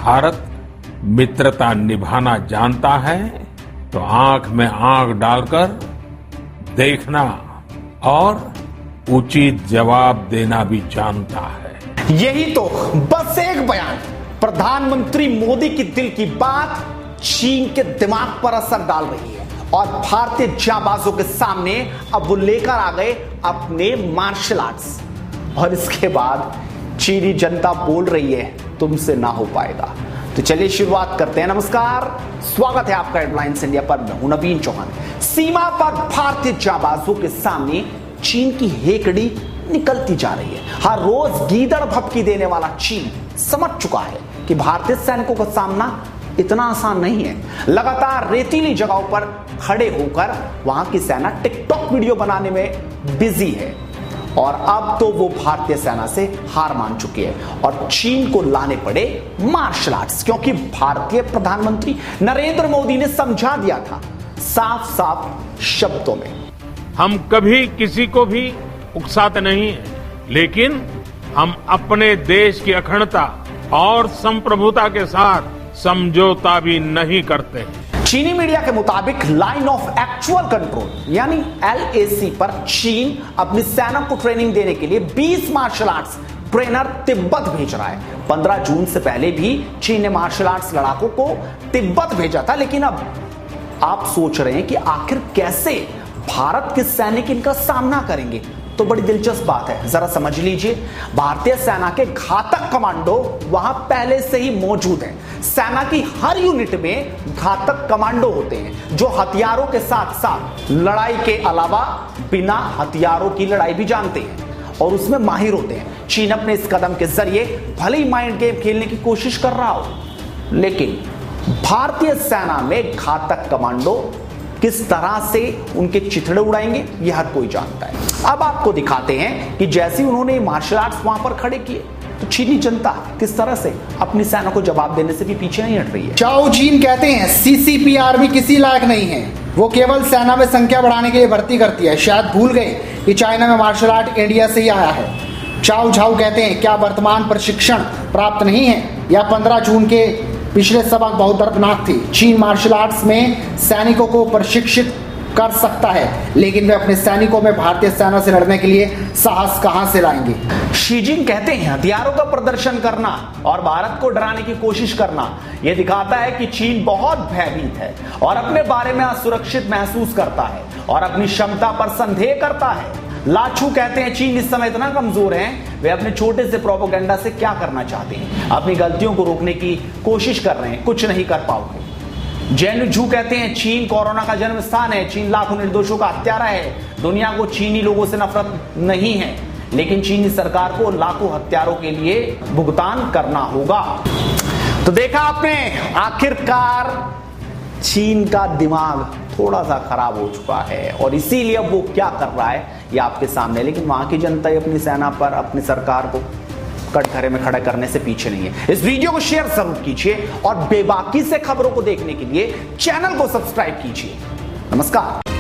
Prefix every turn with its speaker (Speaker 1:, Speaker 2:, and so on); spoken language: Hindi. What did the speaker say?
Speaker 1: भारत मित्रता निभाना जानता है तो आंख में आंख डालकर देखना और उचित जवाब देना भी जानता है।
Speaker 2: यही तो बस एक बयान प्रधानमंत्री मोदी की दिल की बात चीन के दिमाग पर असर डाल रही है और भारतीय जांबाजों के सामने अब वो लेकर आ गए अपने मार्शल आर्ट्स। और इसके बाद चीनी जनता बोल रही है तुमसे ना हो पाएगा। तो चलिए शुरुआत करते हैं। नमस्कार, स्वागत है आपका हेडलाइंस इंडिया पर। मैं हूं नवीन चौहान। सीमा पर भारतीय जांबाजों के सामने चीन की हेकड़ी निकलती जा रही है। हर रोज गीदड़ भभकी देने वाला चीन समझ चुका है कि भारतीय सैनिकों का सामना इतना आसान नहीं है। लगातार रेतीली जगहों पर खड़े होकर वहां की सेना टिकटॉक वीडियो बनाने में बिजी है और अब तो वो भारतीय सेना से हार मान चुकी है और चीन को लाने पड़े मार्शल आर्ट्स, क्योंकि भारतीय प्रधानमंत्री नरेंद्र मोदी ने समझा दिया था साफ साफ शब्दों में।
Speaker 1: हम कभी किसी को भी उकसाते नहीं हैं, लेकिन हम अपने देश की अखंडता और संप्रभुता के साथ समझौता भी नहीं करते।
Speaker 2: चीनी मीडिया के मुताबिक लाइन ऑफ एक्चुअल कंट्रोल यानी LAC पर चीन अपनी सेना को ट्रेनिंग देने के लिए 20 मार्शल आर्ट्स ट्रेनर तिब्बत भेज रहा है। 15 जून से पहले भी चीन ने मार्शल आर्ट्स लड़ाकों को तिब्बत भेजा था, लेकिन अब आप सोच रहे हैं कि आखिर कैसे भारत के सैनिक इनका सामना करेंगे। तो बड़ी दिलचस्प बात है, जरा समझ लीजिए। भारतीय सेना के घातक कमांडो वहां पहले से ही मौजूद हैं। सेना की हर यूनिट में घातक कमांडो होते हैं जो हथियारों के साथ साथ लड़ाई के अलावा बिना हथियारों की लड़ाई भी जानते हैं और उसमें माहिर होते हैं। चीन अपने इस कदम के जरिए भले ही माइंड गेम खेलने की कोशिश कर रहा हो, लेकिन भारतीय सेना में घातक कमांडो किस तरह से उनके चिथड़े उड़ाएंगे यह हर कोई जानता है। अब आपको दिखाते हैं कि जैसे उन्होंने मार्शल आर्ट्स वहां पर खड़े किए तो चीनी जनता किस तरह से अपनी सेना को जवाब देने से भी पीछे नहीं हट रही है।
Speaker 3: चाओ जीन कहते हैं CCP आर्मी किसी लायक नहीं है, वो केवल सेना में संख्या बढ़ाने के लिए भर्ती करती है। शायद भूल गए कि चाइना में मार्शल आर्ट इंडिया से ही आया है। चाओ झाओ कहते हैं क्या वर्तमान प्रशिक्षण प्राप्त नहीं है या 15 जून के पिछले सबक बहुत दर्दनाक थी। चीन मार्शल आर्ट्स में सैनिकों को प्रशिक्षित कर सकता है, लेकिन वे अपने सैनिकों में भारतीय सेना से लड़ने के लिए साहस कहां से लाएंगे।
Speaker 2: शी जिन कहते हैं हथियारों का प्रदर्शन करना और भारत को डराने की कोशिश करना यह दिखाता है कि चीन बहुत भयभीत है और अपने बारे में असुरक्षित महसूस करता है और अपनी क्षमता पर संदेह करता है। लाचू कहते हैं चीन इस समय इतना कमजोर है, वे अपने छोटे से प्रोपेगेंडा से क्या करना चाहते हैं, अपनी गलतियों को रोकने की कोशिश कर रहे हैं, कुछ नहीं कर पाओगे। जैन झू कहते हैं चीन कोरोना का जन्म स्थान है, चीन लाखों निर्दोषों का हत्यारा है, दुनिया को चीनी लोगों से नफरत नहीं है, लेकिन चीनी सरकार को लाखों हत्यारों के लिए भुगतान करना होगा। तो देखा आपने, आखिरकार चीन का दिमाग थोड़ा सा खराब हो चुका है और इसीलिए अब वो क्या कर रहा है ये आपके सामने। लेकिन वहां की जनता अपनी सेना पर, अपनी सरकार को कटघरे में खड़ा करने से पीछे नहीं है। इस वीडियो को शेयर जरूर कीजिए और बेबाकी से खबरों को देखने के लिए चैनल को सब्सक्राइब कीजिए। नमस्कार।